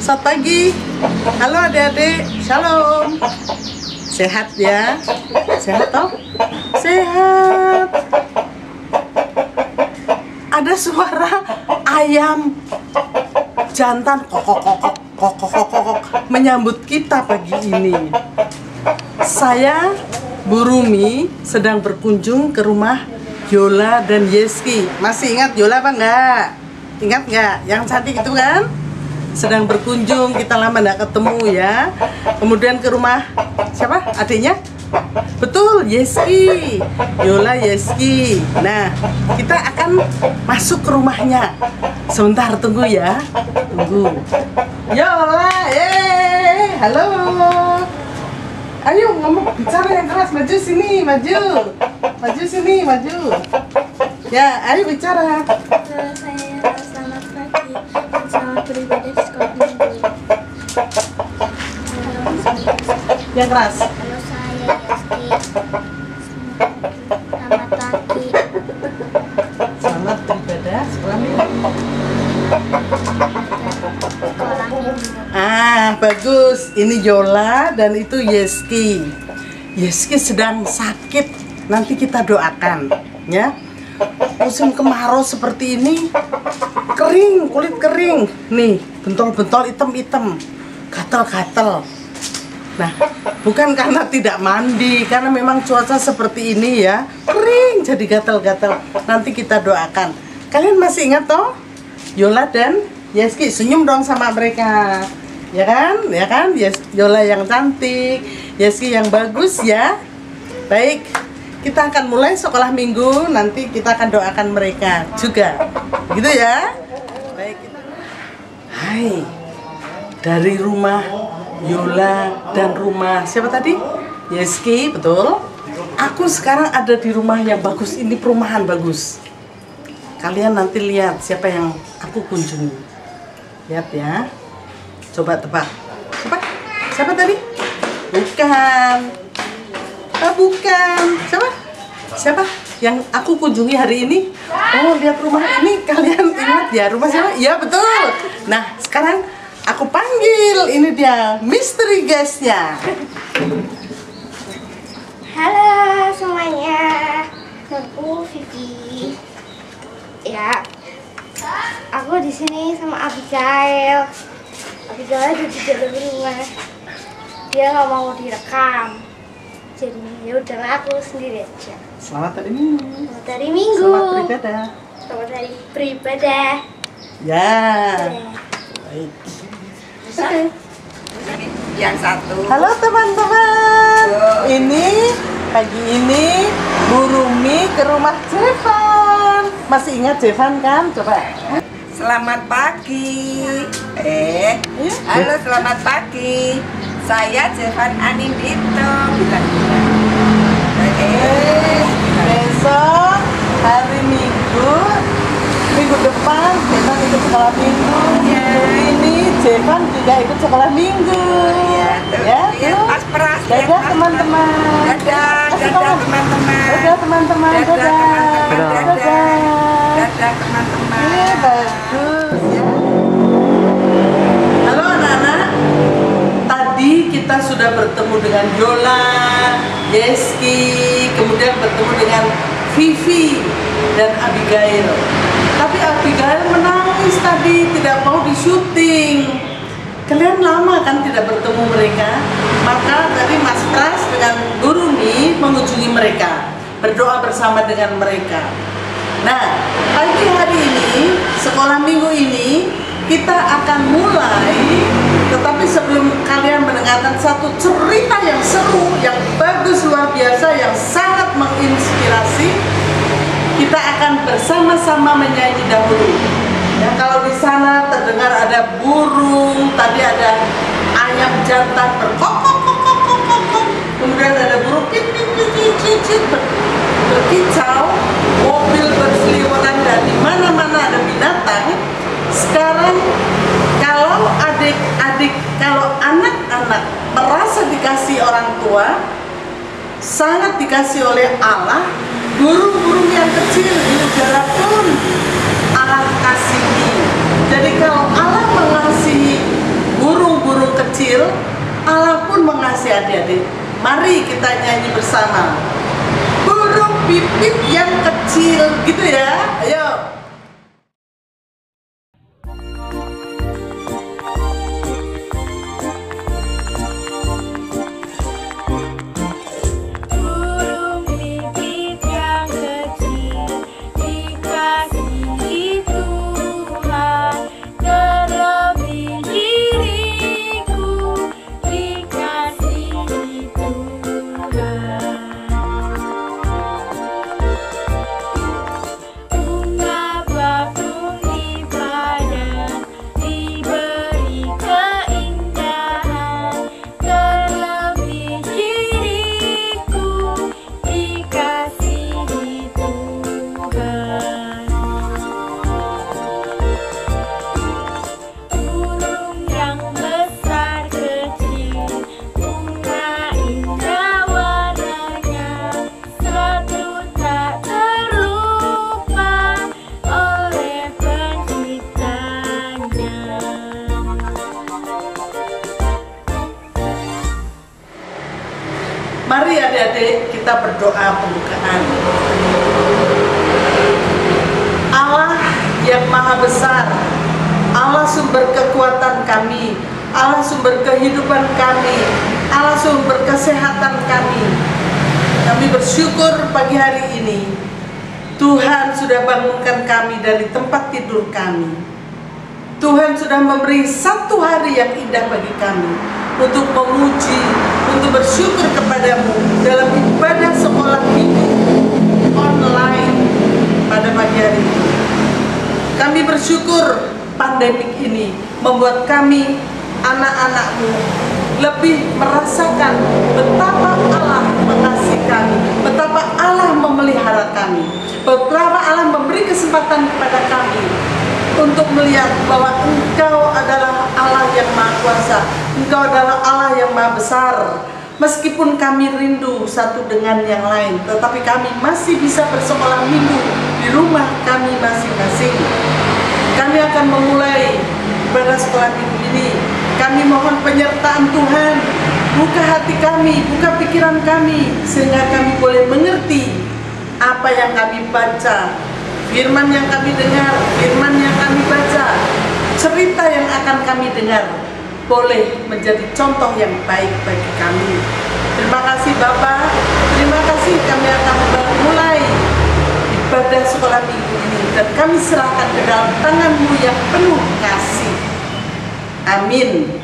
Selamat pagi. Halo adik-adik, shalom. Sehat ya? Sehat toh? Sehat. Ada suara ayam jantan kokok menyambut kita pagi ini. Saya, Bu Rumi, sedang berkunjung ke rumah Yola dan Yeski. Masih ingat Yola apa enggak? Ingat nggak? Yang cantik itu kan? Sedang berkunjung, kita lama nggak ketemu ya. Kemudian ke rumah siapa? Adiknya? Betul, Yeski. Yola, Yeski. Nah, kita akan masuk ke rumahnya. Sebentar, tunggu ya. Tunggu. Yola, halo. Ayo ngomong, bicara yang keras. Maju sini, maju. Maju sini, maju. Ya, ayo bicara. Halo, saya selamat pagi dan selamat beribadah di sekolah minggu. Yang keras. Halo, saya Yeski. Selamat pagi. Selamat beribadah sekolah minggu. Sekolah minggu. Bagus. Ini Yola dan itu Yeski. Yeski sedang sakit. Nanti kita doakan, ya. Musim kemarau seperti ini, kering, kulit kering. Nih, bentol-bentol hitam-hitam, gatal-gatal. Nah, bukan karena tidak mandi, karena memang cuaca seperti ini ya, kering jadi gatal-gatal. Nanti kita doakan. Kalian masih ingat toh? Yola dan Yeski, senyum dong sama mereka. Ya kan? Ya kan? Yola yang cantik, Yeski yang bagus ya. Baik. Kita akan mulai sekolah minggu, nanti kita akan doakan mereka juga. Gitu ya? Baik. Hai. Dari rumah Yola dan rumah siapa tadi? Yeski, betul. Aku sekarang ada di rumah yang bagus. Ini perumahan bagus. Kalian nanti lihat siapa yang aku kunjungi. Lihat ya. Coba tebak. Siapa tadi? Bukan. Bukan. Siapa yang aku kunjungi hari ini? Oh, lihat rumah ini. Kalian ingat ya rumah siapa? Ya, betul. Nah, sekarang aku panggil. Ini dia misteri guestnya. Halo semuanya. Aku Vivi. Ya. Aku di sini sama Abigail. Abigail ada di dalam rumah. Dia nggak mau direkam. Jadi ya udahlah, aku sendiri aja. Selamat hari Minggu. Selamat hari Minggu. Selamat beribadah. Selamat hari beribadah. Ya. Baik. Oke. Yang satu. Halo teman-teman. Ini pagi ini Bu Rumi ke rumah Jevan. Masih ingat Jevan kan? Coba. Selamat pagi. Halo, selamat pagi. Saya Jevan Anindito. Besok hari Minggu, minggu depan Jevan ikut sekolah minggu. Ya. Ini Jevan juga ikut sekolah minggu. Ya, Pas peras. dadah teman-teman. Dadah teman-teman. Dadah teman-teman. Dadah teman-teman. Dadah. Dadah teman-teman. Bagus ya. Halo anak-anak. Tadi kita sudah bertemu dengan Yola, Yeski, kemudian bertemu dengan Vivi dan Abigail. Tapi Abigail menangis tadi, tidak mau di-syuting. Kalian lama kan tidak bertemu mereka? Maka dari Mas Pras dengan Bu Rumi mengunjungi mereka, berdoa bersama dengan mereka. Nah, pagi hari ini, sekolah minggu ini, kita akan mulai. Tetapi sebelum kalian mendengarkan satu cerita yang seru, yang bagus, luar biasa, yang sangat menginspirasi, kita akan bersama-sama menyanyi dahulu. Ya, kalau di sana terdengar ada burung, tadi ada ayam jantan berkokok, kemudian ada burung cicit berkicau, mobil berseliweran, dan di mana-mana ada binatang. Sekarang kalau kalau anak-anak merasa dikasih orang tua, sangat dikasih oleh Allah, burung-burung yang kecil di udara pun Allah kasihi. Jadi kalau Allah mengasihi adik-adik, mari kita nyanyi bersama. Burung pipit yang kecil, gitu ya. Ayo. Mari adik-adik kita berdoa pembukaan. Allah yang maha besar, Allah sumber kekuatan kami, Allah sumber kehidupan kami, Allah sumber kesehatan kami. Kami bersyukur pagi hari ini Tuhan sudah bangunkan kami dari tempat tidur kami. Tuhan sudah memberi satu hari yang indah bagi kami untuk memuji, untuk bersyukur kepadamu dalam ibadah sekolah minggu online pada pagi hari ini. Kami bersyukur pandemik ini membuat kami, anak-anakmu, lebih merasakan betapa Allah mengasihi kami, betapa Allah memelihara kami, betapa Allah memberi kesempatan kepada kami untuk melihat bahwa Engkau adalah Allah yang Maha Kuasa, Engkau adalah Allah yang Maha Besar. Meskipun kami rindu satu dengan yang lain, tetapi kami masih bisa bersekolah minggu di rumah kami masing-masing. Kami akan memulai ibadah sekolah minggu ini. Kami mohon penyertaan Tuhan, buka hati kami, buka pikiran kami, sehingga kami boleh mengerti apa yang kami baca, firman yang kami dengar, firman yang kami baca, cerita yang akan kami dengar boleh menjadi contoh yang baik bagi kami. Terima kasih Bapak, terima kasih kami akan memulai ibadah sekolah minggu ini dan kami serahkan ke dalam tangan-Mu yang penuh kasih. Amin.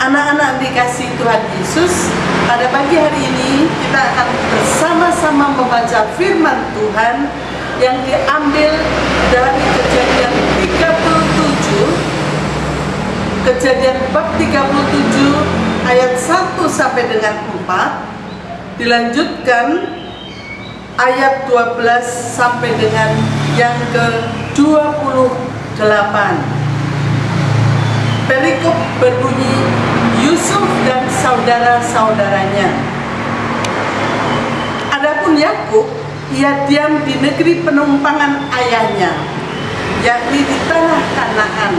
Anak-anak dikasih Tuhan Yesus, pada pagi hari ini kita akan bersama-sama membaca firman Tuhan yang diambil dari Kejadian 37 Kejadian bab 37 ayat 1 sampai dengan 4, dilanjutkan ayat 12 sampai dengan yang ke-28. Perikop berbunyi, Yusuf dan saudara-saudaranya. Adapun Yakub, ia diam di negeri penumpangan ayahnya, yakni di tanah Kanaan.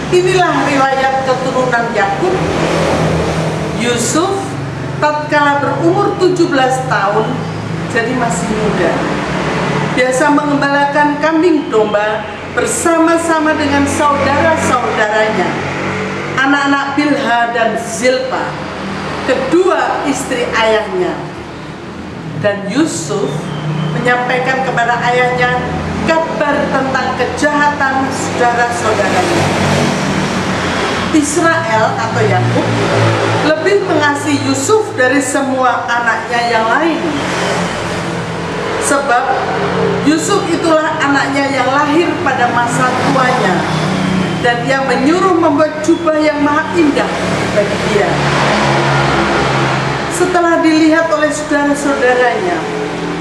Inilah riwayat keturunan Yakub. Yusuf tatkala berumur 17 tahun, jadi masih muda, biasa mengembalakan kambing domba bersama-sama dengan saudara-saudaranya, anak-anak Bilha dan Zilpa, kedua istri ayahnya. Dan Yusuf menyampaikan kepada ayahnya kabar tentang kejahatan saudara-saudaranya. Israel atau Yakub lebih mengasihi Yusuf dari semua anaknya yang lain, sebab Yusuf itulah anaknya yang lahir pada masa tuanya, dan ia menyuruh membuat jubah yang maha indah bagi dia. Setelah dilihat oleh saudara-saudaranya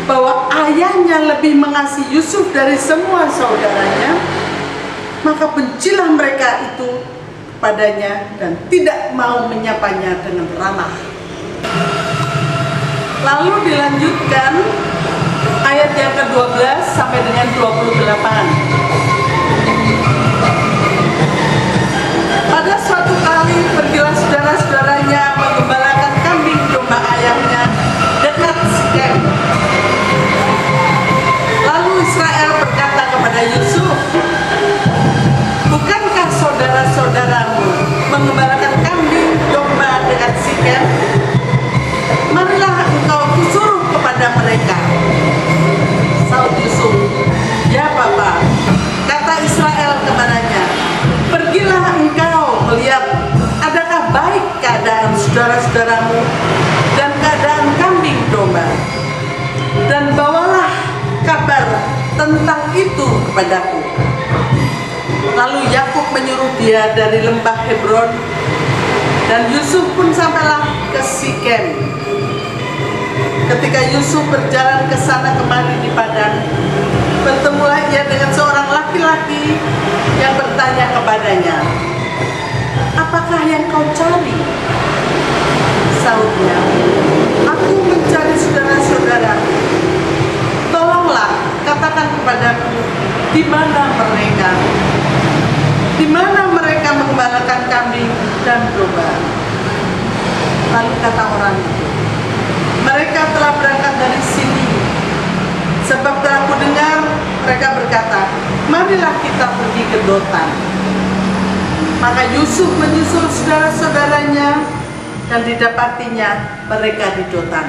bahwa ayahnya lebih mengasihi Yusuf dari semua saudaranya, maka bencilah mereka itu padanya dan tidak mau menyapanya dengan ramah. Lalu dilanjutkan ayat yang ke-12 sampai dengan 28. Pada suatu kali pergilah saudara-saudaranya menggembalakan kambing domba ayahnya dekat Sikem. Lalu Israel berkata kepada Yusuf, bukankah saudara-saudaramu mengembalakan kambing domba dekat Sikem? Marilah engkau kusuruh kepada mereka. Saud Yusuf, ya Bapa. Kata Israel kepadanya, pergilah engkau melihat adakah baik keadaan saudara-saudaramu dan keadaan kambing domba, dan bawalah kabar tentang itu kepadaku. Lalu Yakub menyuruh dia dari lembah Hebron, dan Yusuf pun sampailah ke Sikem. Ketika Yusuf berjalan ke sana kemari di padang, bertemulah ia dengan seorang laki-laki yang bertanya kepadanya, apakah yang kau cari? Saudnya, aku mencari saudara-saudara. Tolonglah katakan kepadaku, di mana mereka? Di mana mereka mengembalakan kambing dan domba? Lalu kata orang itu, mereka telah berangkat dari sini, sebab telah kudengar mereka berkata, marilah kita pergi ke Dotan. Maka Yusuf menyusul saudara-saudaranya, dan didapatinya mereka di Dotan.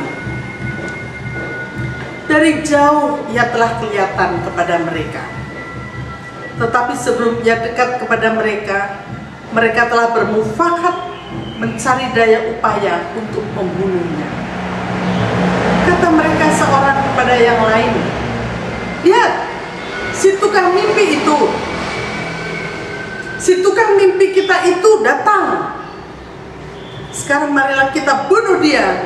Dari jauh ia telah kelihatan kepada mereka, tetapi sebelum ia dekat kepada mereka, mereka telah bermufakat mencari daya upaya untuk membunuhnya. Kata mereka seorang kepada yang lain, lihat, si tukang mimpi itu, si tukang mimpi kita itu datang. Sekarang marilah kita bunuh dia,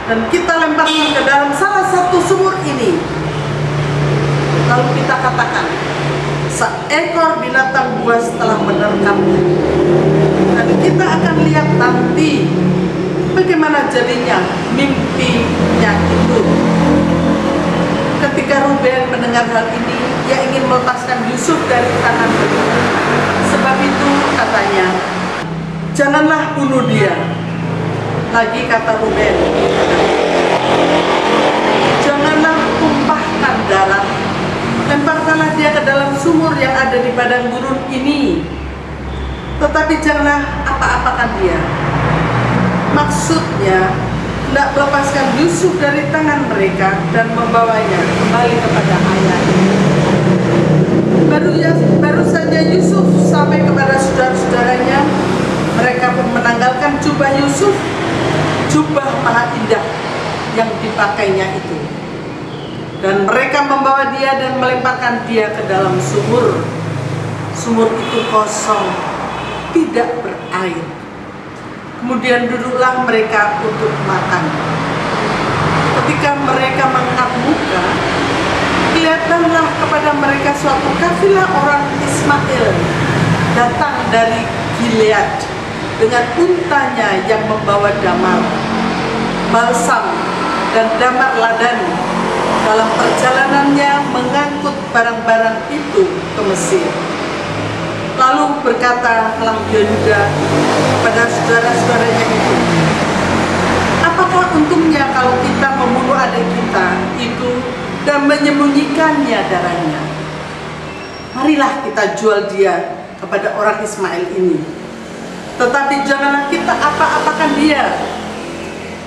dan kita lemparkan ke dalam salah satu sumur ini. Lalu kita katakan, seekor binatang buas telah menerkamnya, dan kita akan lihat nanti bagaimana jadinya mimpinya itu. Ketika Ruben mendengar hal ini, ia ingin melepaskan Yusuf dari tangan mereka. Sebab itu katanya, janganlah bunuh dia. Lagi kata Ruben, janganlah tumpahkan darah, lemparkanlah dia ke dalam sumur yang ada di padang gurun ini, tetapi janganlah apa-apakan dia. Maksudnya, tidak melepaskan Yusuf dari tangan mereka dan membawanya kembali kepada ayahnya. Baru saja Yusuf sampai kepada saudara-saudaranya, mereka pun menanggalkan jubah Yusuf, jubah maha indah yang dipakainya itu, dan mereka membawa dia dan melemparkan dia ke dalam sumur. Sumur itu kosong, tidak berair. Kemudian duduklah mereka untuk makan. Ketika mereka mengangkat muka, kelihatanlah kepada mereka suatu kafilah orang Ismail datang dari Gilead dengan untanya yang membawa damar, balsam, dan damar ladani dalam perjalanannya mengangkut barang-barang itu ke Mesir. Lalu berkatalah Yehuda kepada saudara-saudaranya itu, apakah untungnya kalau kita membunuh adik kita itu dan menyembunyikannya darahnya? Marilah kita jual dia kepada orang Ismail ini. Tetapi janganlah kita apa-apakan dia,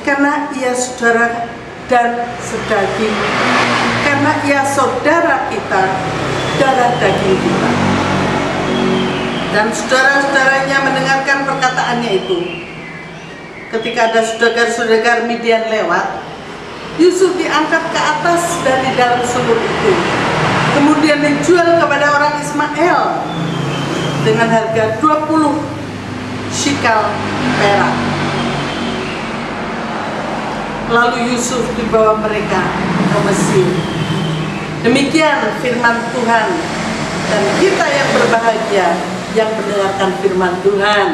karena ia saudara dan sedaging, karena ia saudara kita, darah daging kita. Dan saudara-saudaranya mendengarkan perkataannya itu. Ketika ada saudagar-saudagar Midian lewat, Yusuf diangkat ke atas dari dalam sumur itu, kemudian dijual kepada orang Ismail dengan harga 20 shikal perak. Lalu Yusuf dibawa mereka ke Mesir. Demikian firman Tuhan, dan kita yang berbahagia yang mendengarkan firman Tuhan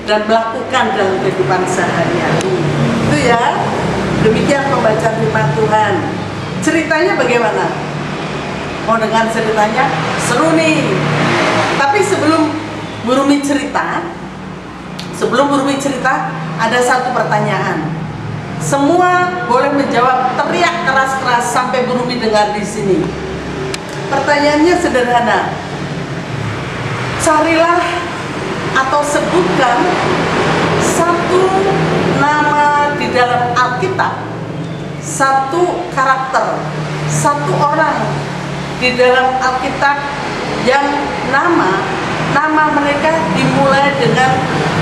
dan melakukan dalam kehidupan sehari-hari. Itu ya. Demikian pembacaan firman Tuhan. Ceritanya bagaimana? Mau dengar ceritanya? Seru nih. Tapi sebelum Burumi cerita, ada satu pertanyaan. Semua boleh menjawab, teriak keras-keras sampai Burumi dengar di sini. Pertanyaannya sederhana. Carilah atau sebutkan satu nama di dalam Alkitab, satu karakter, satu orang di dalam Alkitab yang nama mereka dimulai dengan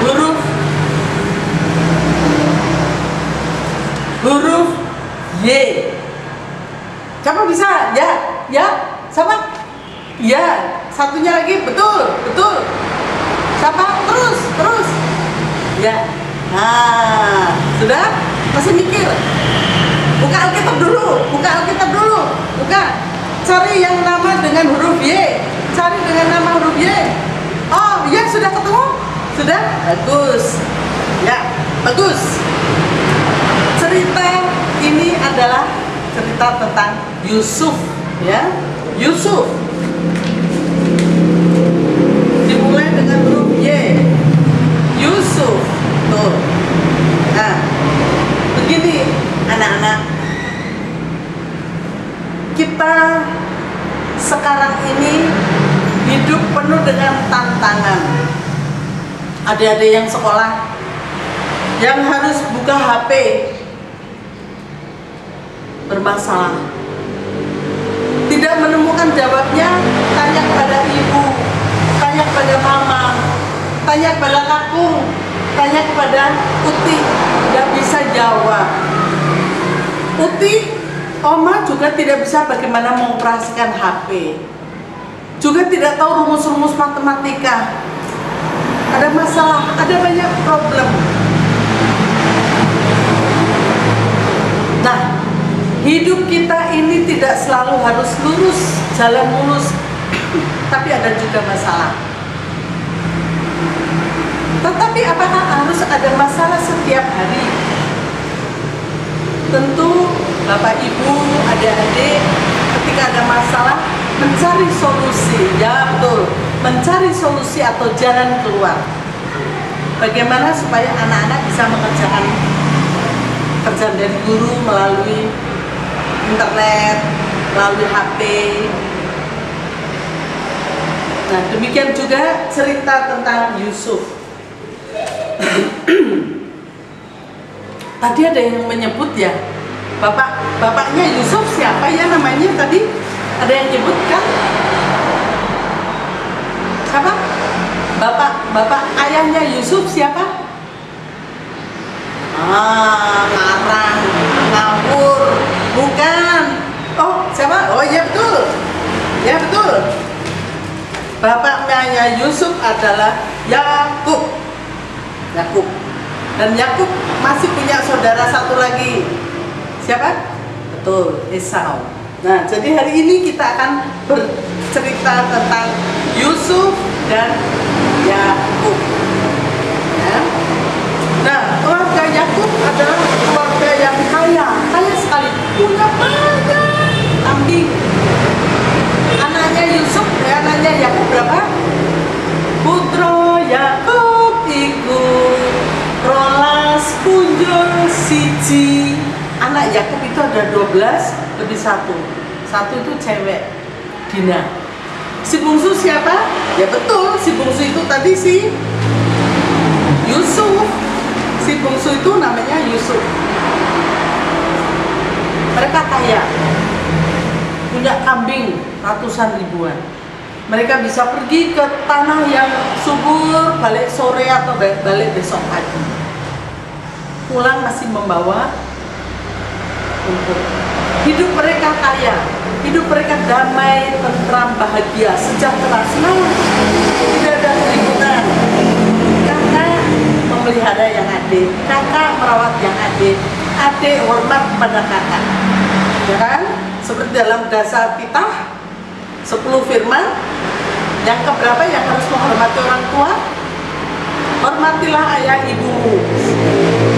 huruf Y. Siapa bisa? Ya, siapa? Ya, satunya lagi, betul. Siapa? Terus. Ya. Nah, sudah? Masih mikir? Buka Alkitab dulu. Buka. Cari yang nama dengan huruf Y. Cari dengan nama huruf Y. Oh, ya, sudah ketemu? Sudah? Bagus. Ya, bagus. Cerita ini adalah cerita tentang Yusuf, ya. Yusuf dimulai dengan huruf Y. Yusuf. Tuh. Nah, begini anak-anak, kita sekarang ini hidup penuh dengan tantangan. Adik-adik yang sekolah yang harus buka HP bermasalah, tidak menemukan jawabnya, tanya kepada ibu, tanya kepada mama, tanya kepada kakung, tanya kepada Uti, tidak bisa jawab. Uti, Oma juga tidak bisa bagaimana mengoperasikan HP, juga tidak tahu rumus-rumus matematika. Ada masalah, ada banyak problem. Nah, hidup kita ini tidak selalu harus lurus, jalan mulus, tapi ada juga masalah. Tetapi apakah harus ada masalah setiap hari? Tentu Bapak Ibu, adik-adik, ketika ada masalah mencari solusi, ya betul, mencari solusi atau jalan keluar. Bagaimana supaya anak-anak bisa mengerjakan kerjaan dari guru melalui internet, melalui HP. Nah, demikian juga cerita tentang Yusuf. Tadi ada yang menyebut ya, bapaknya Yusuf siapa ya namanya tadi? Ada yang nyebutkan? Siapa? Bapak ayahnya Yusuf siapa? Ngarang, ngawur, bukan. Oh, siapa? Oh iya betul. Ya betul. Bapaknya Anaknya Yusuf adalah Yakub. Yakub. Dan Yakub masih punya saudara satu lagi. Siapa? Betul, Esau. Nah, jadi hari ini kita akan bercerita tentang Yusuf dan Yakub. Ya. Nah, keluarga Yakub adalah keluarga yang kaya sekali, punya banyak kambing. Anaknya Yusuf, anaknya Yakub berapa? Putra Yakub iku rolas punjul siji. Anak Yakub itu ada 12 lebih satu. Satu itu cewek, Dina. Si bungsu siapa? Ya betul, si bungsu itu tadi si Yusuf. Si bungsu itu namanya Yusuf. Mereka kaya, punya kambing ratusan ribuan. Mereka bisa pergi ke tanah yang subur, balik sore atau balik besok pagi. Pulang masih membawa rumput. Hidup mereka kaya, hidup mereka damai, tentram, bahagia, sejahtera, senang. Tidak ada keributan. Kakak memelihara yang adik, kakak merawat yang adik, adik hormat pada kakak. Ya kan? Seperti dalam dasar Titah 10 firman, yang keberapa yang harus menghormati orang tua? Hormatilah ayah ibumu.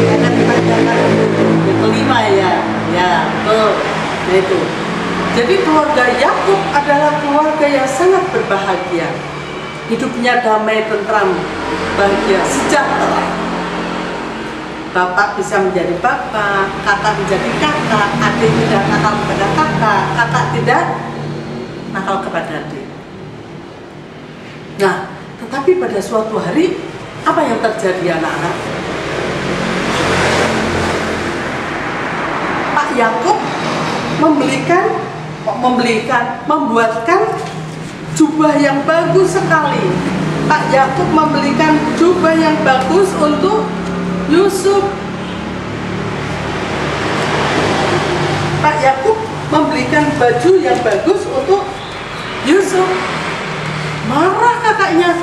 Jangan dipanjangkan. Yang kelima ya, betul. Nah, itu. Jadi keluarga Yakub adalah keluarga yang sangat berbahagia. Hidupnya damai, tentram, bahagia, sejahtera. Bapak bisa menjadi bapak, kakak menjadi kakak, adik tidak nakal kepada kakak, kakak tidak nakal kepada adik. Nah, tetapi pada suatu hari, apa yang terjadi anak-anak? Pak Yakub membuatkan jubah yang bagus sekali. Pak Yakub membelikan jubah yang bagus untuk Yusuf. Pak Yakub membelikan baju yang bagus untuk Yusuf. Marah kakaknya.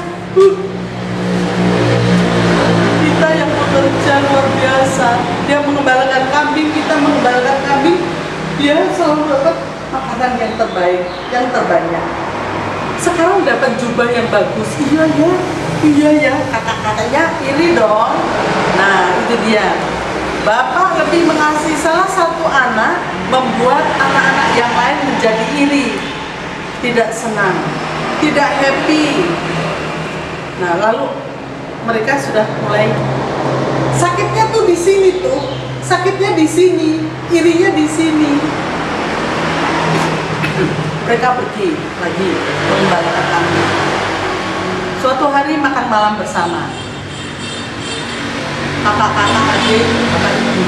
Kita yang bekerja luar biasa, dia mengembalakan kambing, kita mengembalakan kambing, dia selalu dapat makanan yang terbaik, yang terbanyak. Sekarang dapat jubah yang bagus. Iya ya, kata-katanya iri dong. Nah, itu dia. Bapak lebih mengasihi salah satu anak, membuat anak-anak yang lain menjadi iri, tidak senang, tidak happy. Nah, lalu mereka sudah mulai sakitnya tuh di sini tuh, sakitnya di sini, irinya di sini. Mereka pergi lagi mengembalakan kambing. Suatu hari makan malam bersama, kakak-kakak, adik, bapak ibu.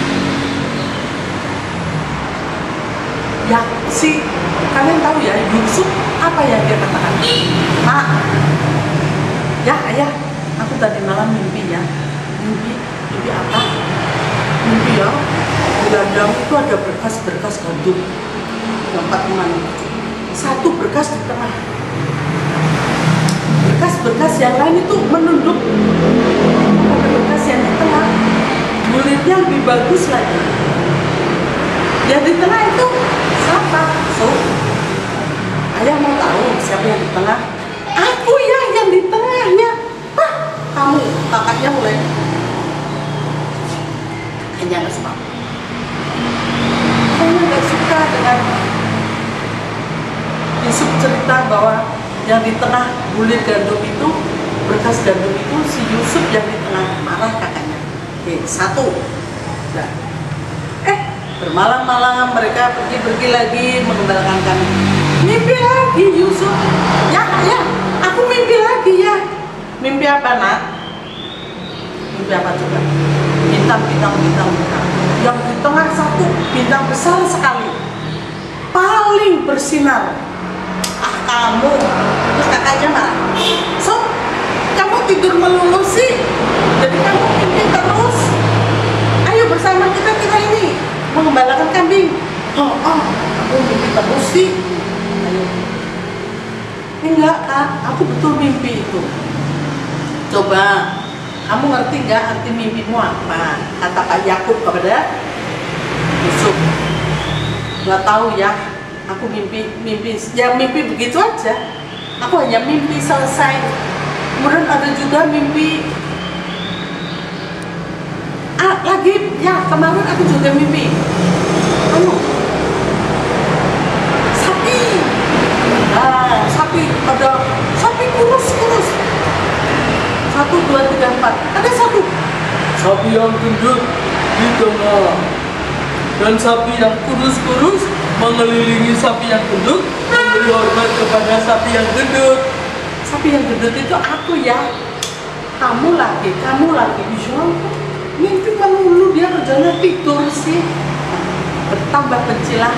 Ya, kalian tahu ya, Yusuf apa yang dia katakan? Mak, ya ayah, aku tadi malam mimpi ya. Mimpi apa? Mimpi ya, di ladang itu ada berkas-berkas gandum. Tempat mana? Satu berkas di tengah. Berkas-berkas yang lain itu menunduk pada berkas yang di tengah. Kulitnya lebih bagus lagi. Yang di tengah itu siapa? Ayah mau tahu siapa yang di tengah? Aku ya, yang di tengahnya. Kamu, kakaknya mulai kayaknya nggak suka. Kayaknya nggak suka dengan Yusuf cerita bahwa yang di tengah bulir gandum itu, berkas gandum itu si Yusuf yang di tengah. Marah kakaknya. Oke, satu. Nah. Bermalam-malam mereka pergi lagi mengembalakan kambing. Mimpi lagi Yusuf. Ya, aku mimpi lagi ya. Mimpi apa nak? Mimpi apa coba? Bintang. Yang di tengah satu bintang besar sekali, paling bersinar. Kamu, terus kakaknya marah. Kamu tidur melulu sih. Jadi kamu mimpi terus. Ayo bersama kita ini mengembalakan kambing. Aku mimpi terus sih. Ayo. Enggak kak, aku betul mimpi itu. Coba, kamu ngerti nggak arti mimpimu apa? Kata Pak Yakub kepada Yusuf. Nggak tahu ya, aku mimpi begitu aja. Aku hanya mimpi selesai. Kemudian ada juga mimpi lagi ya, kemarin aku juga mimpi sapi. Nah, ada sapi kurus 1, 2, 3, 4. Ada satu Sapi yang gendut di tengah, dan sapi yang kurus mengelilingi sapi yang gendut, memberi hormat kepada sapi yang gendut. Sapi yang gendut itu aku ya. Kamu lagi. Ya, mimpi melulu, dia kerjanya tidur sih. Bertambah bencilah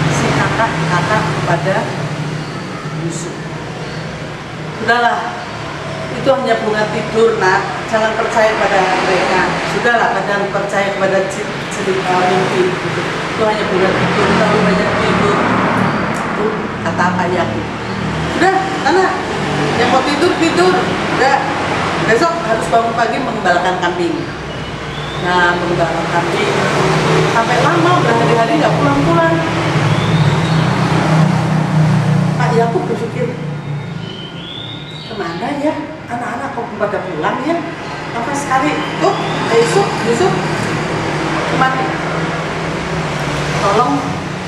si kakak kepada Yusuf. Sudahlah, itu hanya bunga tidur nak, jangan percaya pada mereka. Sudahlah, jangan percaya pada cerita mimpi. Itu hanya bunga tidur, terlalu banyak tidur. Itu kata apa ya? Udah, karena yang mau tidur. Udah, besok harus bangun pagi mengembalakan kambing. Nah, mengembalakan kambing sampai lama, berhari-hari nggak pulang-pulang. Pak Yakub berpikir, kemana ya anak-anak kok pada pulang ya? Apa sekali? Yusuf, kemana? Tolong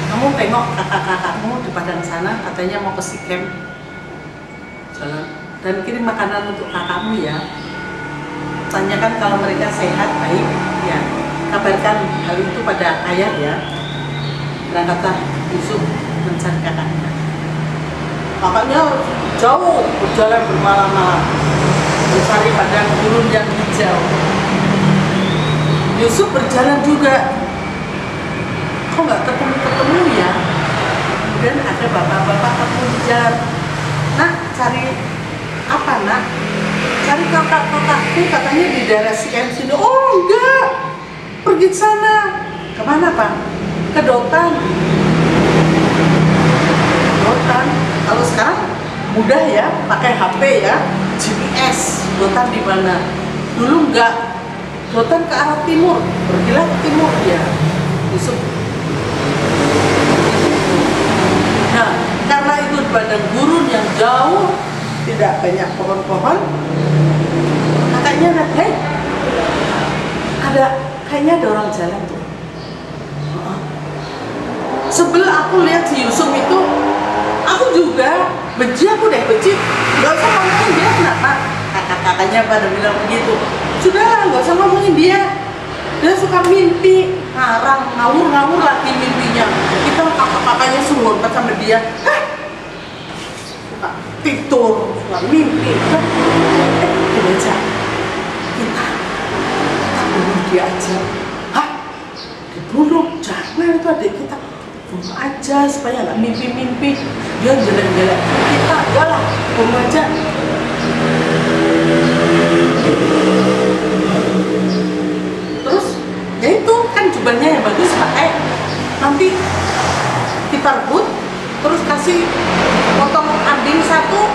kamu tengok kakak-kakakmu di padang sana, katanya mau ke Sikem. Jalan dan kirim makanan untuk kakakmu ya. Tanyakan kalau mereka sehat, baik ya. Kabarkan hal itu pada ayah ya. Berangkatlah Yusuf mencari kakaknya. Kakaknya jauh berjalan bermalam-malam mencari padang gurun yang hijau. Yusuf berjalan juga, kok nggak ketemu ya. Kemudian ada bapak-bapak ketemu di jalan. Nak, cari apa nak? Cari kakak-kakakku, katanya di daerah Sikem sini. Oh enggak, pergi ke sana. Kemana pak? Ke Dotan. Kalau sekarang mudah ya, pakai HP ya, GPS. Dotan di mana? Dulu enggak. Dotan ke arah timur, pergilah ke timur ya. Yusuf. Nah, karena itu di padang gurun yang jauh, tidak banyak pohon-pohon. Kakaknya lihat, kayaknya ada orang jalan tuh. Sebelum aku lihat si Yusuf itu, aku juga benci, nggak usah ngomongin dia. Kenapa? Kakak-kakaknya pada bilang begitu. Sudahlah, nggak usah ngomongin dia. Dia suka mimpi, ngawur lagi mimpinya. Kita kakak-kakaknya suruh hormat sama dia. Suka tidur, suka mimpi. Gini aja, kita bunuh dia aja. Hah? Dibunuh? Jangan, itu adik kita. Bunuh aja supaya nggak mimpi-mimpi. Dia jalan-jalan. Kita enggak lah, bunuh aja. Terus ya itu kan jubahnya yang bagus pakai. Nanti kita rebut, terus kasih potong kambing satu,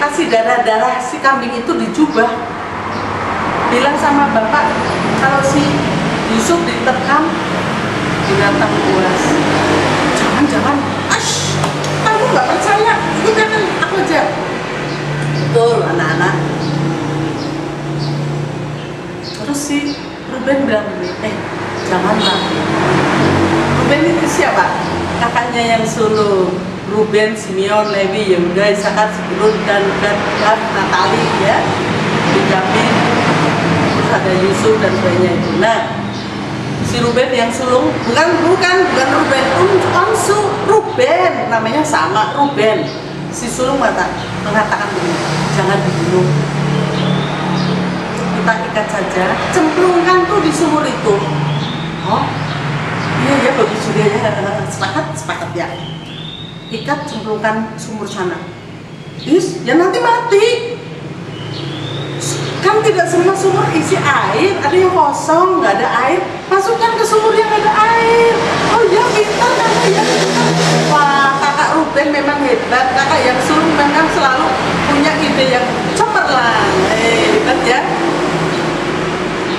kasih darah si kambing itu di jubah. Bilang sama bapak kalau si Yusuf diterkam binatang buas. Jangan, kamu nggak percaya? Itu kan aku aja. Betul anak-anak. Terus si Ruben bilang begini, janganlah. Ruben itu siapa? Kakaknya yang sulung. Ruben, Simeon, Lewi, Yehuda, Isakar, Zebulun, dan Natali ya. Benyamin. Terus ada Yusuf dan sebagainya itu. Nah, si Ruben yang sulung, bukan Ruben, Ruben, namanya sama Ruben. Si sulung mengatakan begini, jangan dibunuh. Kita ikat saja, cemplungkan tuh di sumur itu. Oh, iya bagus juga ya, sepakat ya. Ikat, cemplungkan sumur sana. Ya nanti mati. Kan tidak semua sumur isi air, ada yang kosong, nggak ada air. Masukkan ke sumur yang ada air. Oh ya, pintar kamu ya. Wah, kakak Ruben Ruben memang hebat, kakak yang sulung memang selalu punya ide yang cemerlang. Hebat ya.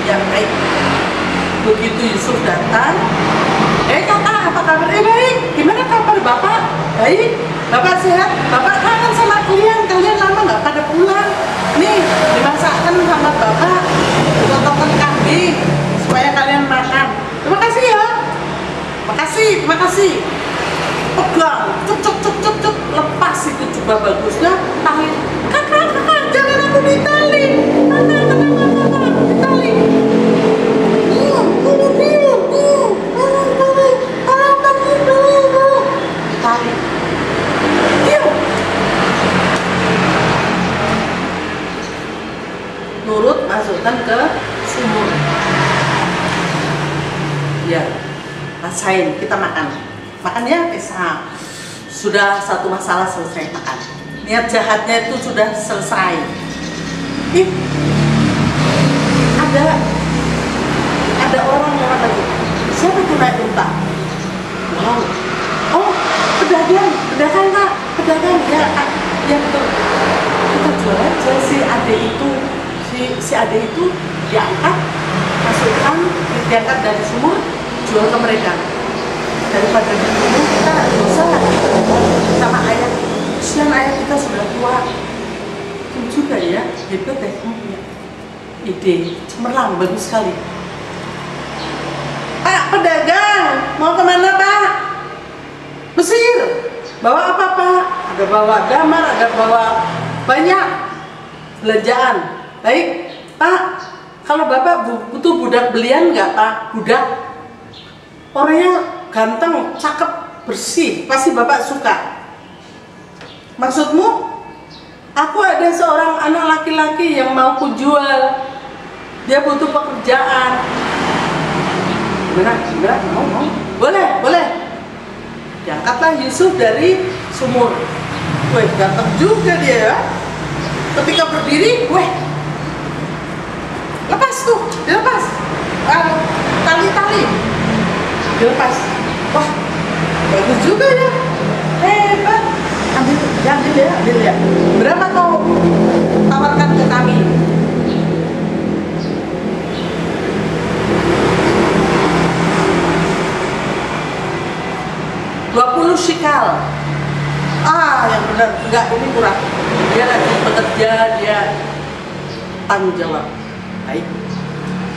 Ya baik. Begitu Yusuf datang, kakak apa kabar? Baik. Gimana kabar bapak? Baik. Bapak sehat? Bapak kangen sama kalian. Kalian lama nggak pada pulang. Nih dimasakkan sama bapak potongan kambing supaya kalian makan. Terima kasih ya. Terima kasih. Pegang, cuk, lepas itu jubah bagusnya, tali. Kakak, jangan aku ditali. Kakak, ditali. Tali. Diam. Nurut masukkan ke sumur. Ya, rasain, kita makan. Makan ya, bisa. Sudah satu masalah selesai makan. Niat jahatnya itu sudah selesai. Ada orang lewat lagi. Siapa tuh naik unta? Wow. Oh, pedagang kak, pedagang ya, ya betul. Kita jual aja si ade itu diangkat, masukkan, diangkat dari sumur, jual ke mereka. Daripada dibunuh, kita dosa lagi sama ayah. Kesian ayah kita sudah tua. Itu juga ya, hebat deh. Ide cemerlang, bagus sekali. Pak pedagang, mau kemana pak? Mesir. Bawa apa pak? Ada bawa gambar, ada bawa banyak belanjaan. Baik pak, kalau bapak butuh budak belian nggak pak? Budak orangnya ganteng, cakep, bersih, pasti bapak suka. Maksudmu? Aku ada seorang anak laki-laki yang mau kujual. Dia butuh pekerjaan. Gimana? Mau? Boleh. Diangkatlah Yusuf dari sumur. Wih, ganteng juga dia ya. Ketika berdiri, lepas tuh, dilepas. Tali. Dilepas. Wah, bagus juga ya. Hebat. Ambil ya. Berapa kau tawarkan ke kami? 20 shikal. Yang benar. Enggak, ini kurang. Dia lagi bekerja, dia tanggung jawab. Baik.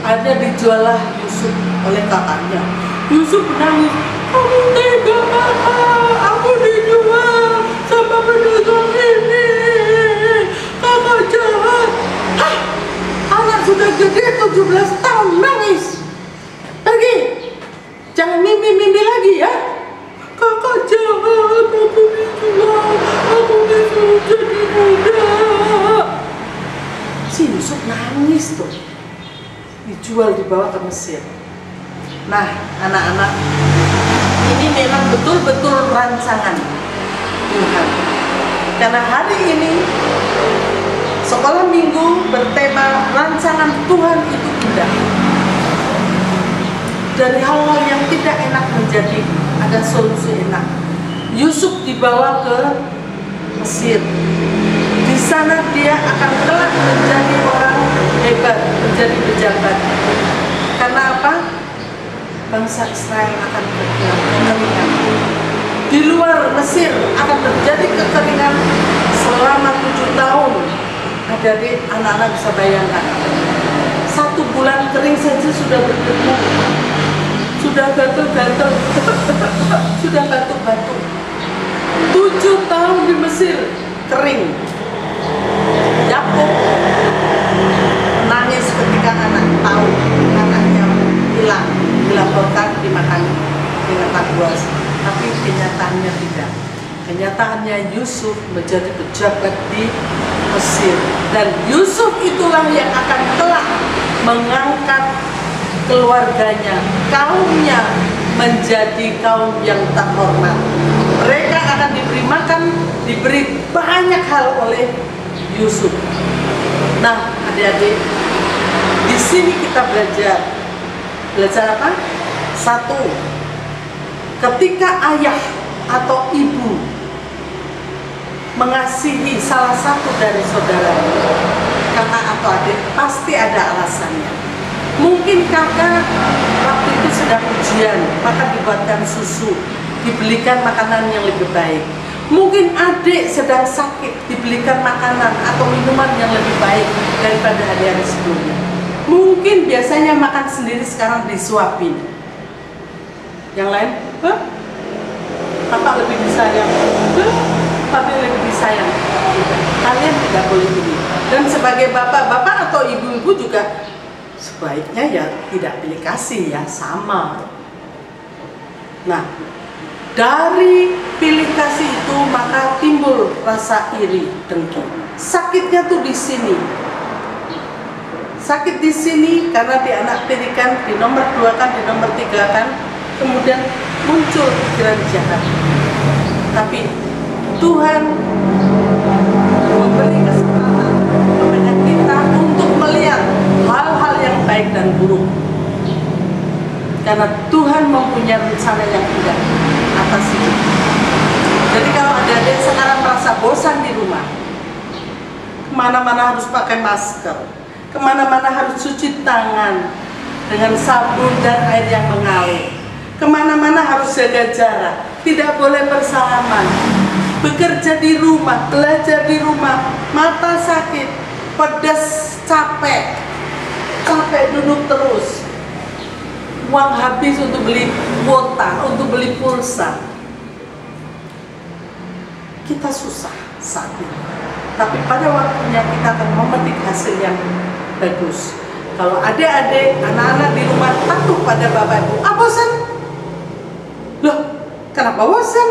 Akhirnya dijualah Yusuf oleh kakaknya. Yusuf menangis. Kamu tega kakak, aku dijual sama pedagang ini. Kakak jahat. Anak sudah gede 17 tahun nangis. Pergi. Jangan mimpi-mimpi lagi ya. Kakak jahat, aku dijual, aku disuruh jadi budak. Si Yusuf nangis tuh. Dijual, dibawa ke Mesir. Nah, anak-anak, ini memang betul-betul rancangan Tuhan. Karena hari ini sekolah minggu bertema rancangan Tuhan itu indah. Dari hal-hal yang tidak enak menjadi ada solusi enak. Yusuf dibawa ke Mesir. Di sana dia akan kelak menjadi orang hebat, menjadi pejabat. Karena apa? Bangsa Israel akan kekeringan. Di luar Mesir akan terjadi kekeringan selama 7 tahun. Adik-adik, anak-anak bisa bayangkan. 1 bulan kering saja sudah berdebu, sudah gatel-gatel, sudah batuk-batuk. 7 tahun di Mesir kering. Yakub menangis ketika anak tahu anaknya hilang, dilaporkan dimakan binatang buas. Tapi kenyataannya tidak. Kenyataannya Yusuf menjadi pejabat di Mesir, dan Yusuf itulah yang akan kelak mengangkat keluarganya, kaumnya menjadi kaum yang terhormat. Mereka akan diberi makan, diberi banyak hal oleh Yusuf. Nah, adik-adik, di sini kita belajar apa? 1, ketika ayah atau ibu mengasihi salah satu dari saudara, kakak atau adik, pasti ada alasannya. Mungkin kakak waktu itu sedang ujian, maka dibuatkan susu, dibelikan makanan yang lebih baik. Mungkin adik sedang sakit, dibelikan makanan atau minuman yang lebih baik daripada hari-hari sebelumnya. Mungkin biasanya makan sendiri, sekarang disuapin. Yang lain, hah? Kakak lebih disayang, papi lebih disayang. Kalian tidak boleh ini. Dan sebagai bapak-bapak atau ibu-ibu juga sebaiknya ya tidak pilih kasih ya, sama. Nah, dari pilih kasih itu maka timbul rasa iri, dengki. Sakitnya tuh di sini. Sakit di sini karena dianaktirikan, di nomor 2 kan, di nomor 3 kan, kemudian muncul pikiran jahat. Tapi Tuhan memberi kesempatan kepada kita untuk melihat hal-hal yang baik dan buruk. Karena Tuhan mempunyai rencana yang indah atas hidup. Jadi kalau adik-adik sekarang merasa bosan di rumah, kemana-mana harus pakai masker, kemana-mana harus cuci tangan dengan sabun dan air yang mengalir, kemana-mana harus jaga jarak, tidak boleh bersalaman, bekerja di rumah, belajar di rumah, mata sakit, pedas, capek duduk terus, uang habis untuk beli kuota, untuk beli pulsa. Kita susah saat ini, tapi pada waktunya kita akan memetik hasil yang bagus. Kalau adik-adik, anak-anak di rumah patuh pada bapak ibu, bosan? Loh, kenapa bosan?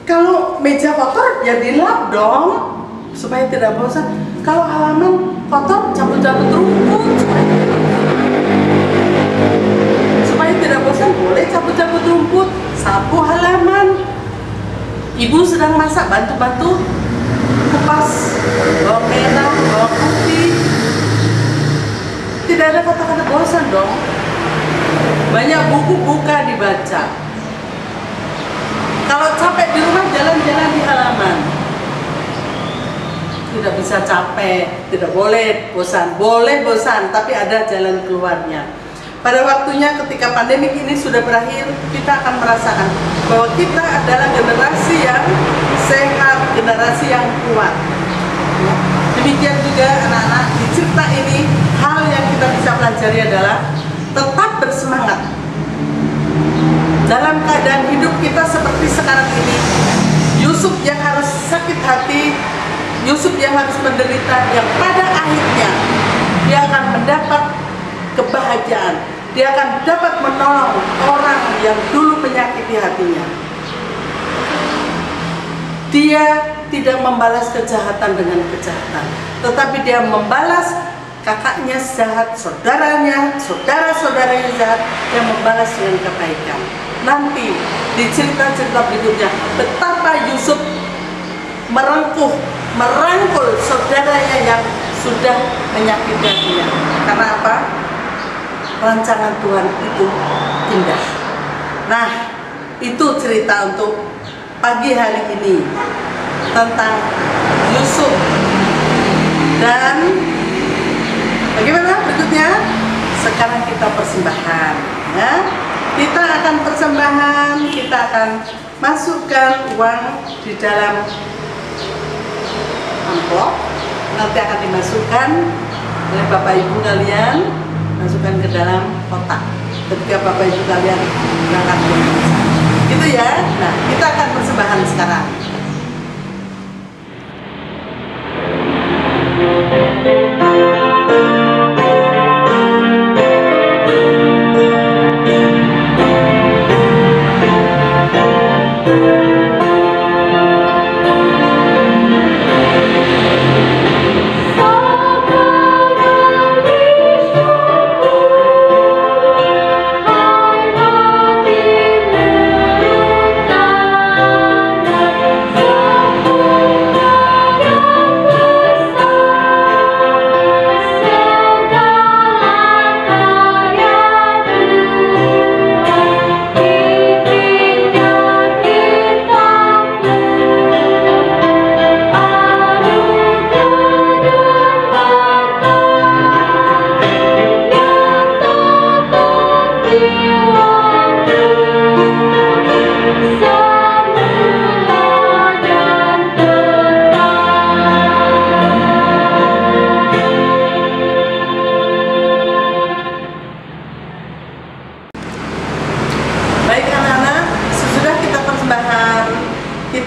Kalau meja kotor ya dilap dong, supaya tidak bosan. Kalau halaman kotor, cabut-cabut rumput supaya tidak bosan. Boleh cabut-cabut rumput, sapu halaman. Ibu sedang masak, bantu-bantu kupas bawang merah, bawang putih. Tidak ada kata-kata bosan dong. Banyak buku buka dibaca. Kalau capek di rumah, jalan-jalan di halaman. Tidak bisa capek, tidak boleh bosan. Boleh bosan, tapi ada jalan keluarnya. Pada waktunya ketika pandemi ini sudah berakhir, kita akan merasakan bahwa kita adalah generasi yang sehat, generasi yang kuat. Demikian juga anak-anak, di cerita ini hal yang kita bisa pelajari adalah tetap bersemangat. Dalam keadaan hidup kita seperti sekarang ini, Yusuf yang harus sakit hati, Yusuf yang harus menderita, yang pada akhirnya dia akan mendapat kebahagiaan. Dia akan dapat menolong orang yang dulu menyakiti hatinya. Dia tidak membalas kejahatan dengan kejahatan, tetapi dia membalas kakaknya jahat, saudaranya, saudara-saudaranya jahat, yang membalas dengan kebaikan. Nanti di cerita-cerita berikutnya, betapa Yusuf merangkul saudaranya yang sudah menyakiti hatinya. Karena apa? Rancangan Tuhan itu indah. Nah, itu cerita untuk pagi hari ini tentang Yusuf. Dan bagaimana berikutnya? Sekarang kita persembahan, ya. Kita akan persembahan, kita akan masukkan uang di dalam amplop. Nanti akan dimasukkan oleh Bapak Ibu kalian, masukkan ke dalam kotak ketika Bapak Ibu kalian berangkat ke misa. Gitu ya. Nah, kita akan persembahan sekarang.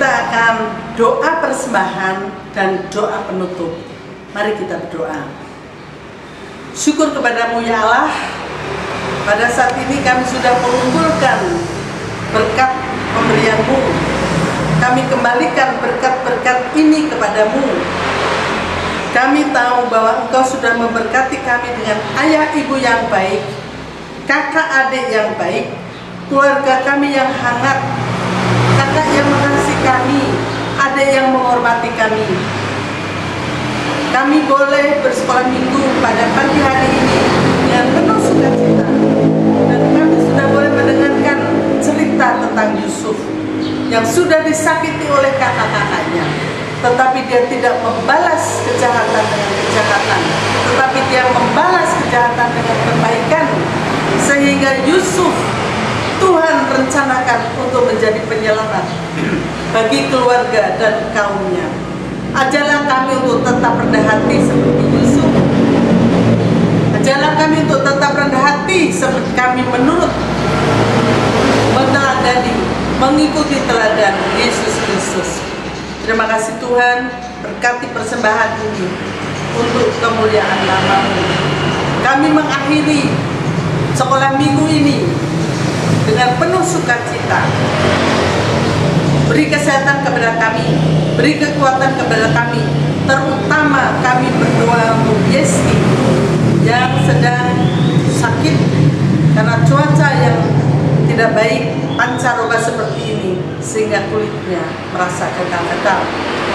kita akan doa persembahan dan doa penutup. Mari kita berdoa. Syukur kepadamu ya Allah. Pada saat ini kami sudah mengumpulkan berkat pemberianmu. Kami kembalikan berkat-berkat ini kepadamu. Kami tahu bahwa Engkau sudah memberkati kami dengan ayah ibu yang baik, kakak adik yang baik, keluarga kami yang hangat, kakak yang mengasihi kami, adik yang menghormati kami. Kami boleh bersekolah minggu pada pagi hari ini dengan penuh sukacita. Dan kami sudah boleh mendengarkan cerita tentang Yusuf yang sudah disakiti oleh kakak-kakaknya, tetapi dia tidak membalas kejahatan dengan kejahatan, tetapi dia membalas kejahatan dengan kebaikan, sehingga Yusuf Tuhan rencanakan untuk menjadi penyelamat bagi keluarga dan kaumnya. Ajarlah kami untuk tetap rendah hati seperti Yusuf. Ajarlah kami untuk tetap rendah hati seperti kami menurut, meneladani, mengikuti teladan Yesus Kristus. Terima kasih Tuhan, berkati persembahan ini untuk kemuliaan nama-Mu. Kami mengakhiri sekolah minggu ini dengan penuh sukacita. Beri kesehatan kepada kami, beri kekuatan kepada kami. Terutama kami berdoa untuk Yeski yang sedang sakit karena cuaca yang tidak baik, pancaroba seperti ini, sehingga kulitnya merasa gatal-gatal.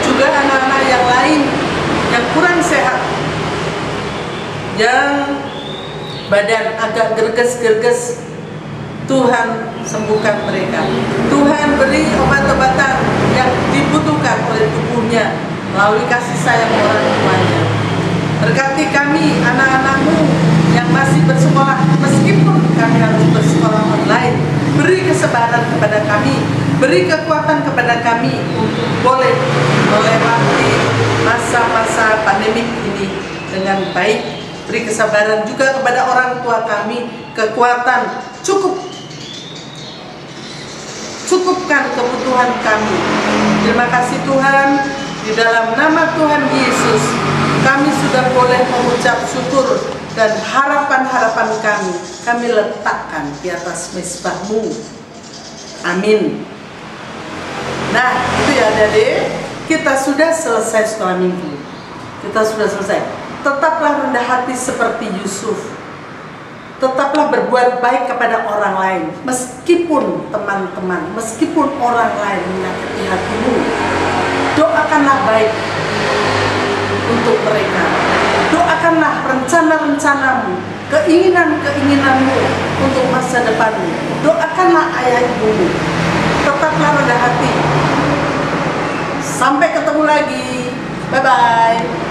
Juga anak-anak yang lain yang kurang sehat, yang badan agak gerges-gerges, Tuhan sembuhkan mereka. Tuhan beri obat-obatan yang dibutuhkan oleh tubuhnya melalui kasih sayang orang tuanya. Berkati kami, anak-anak-Mu yang masih bersekolah, meskipun kami harus bersekolah online. Beri kesabaran kepada kami, beri kekuatan kepada kami untuk boleh melewati masa-masa pandemik ini dengan baik. Beri kesabaran juga kepada orang tua kami, kekuatan, cukupkan kebutuhan kami. Terima kasih Tuhan, di dalam nama Tuhan Yesus kami sudah boleh mengucap syukur, dan harapan-harapan kami letakkan di atas mezbah-Mu. Amin. Nah, itu ya adik-adik, kita sudah selesai sekolah minggu. Kita sudah selesai. Tetaplah rendah hati seperti Yusuf. Tetaplah berbuat baik kepada orang lain, meskipun teman-teman, meskipun orang lain menyakiti hatimu. Doakanlah baik untuk mereka. Doakanlah rencana-rencanamu, keinginan-keinginanmu untuk masa depanmu. Doakanlah ayah ibumu. Tetaplah rendah hati. Sampai ketemu lagi. Bye-bye.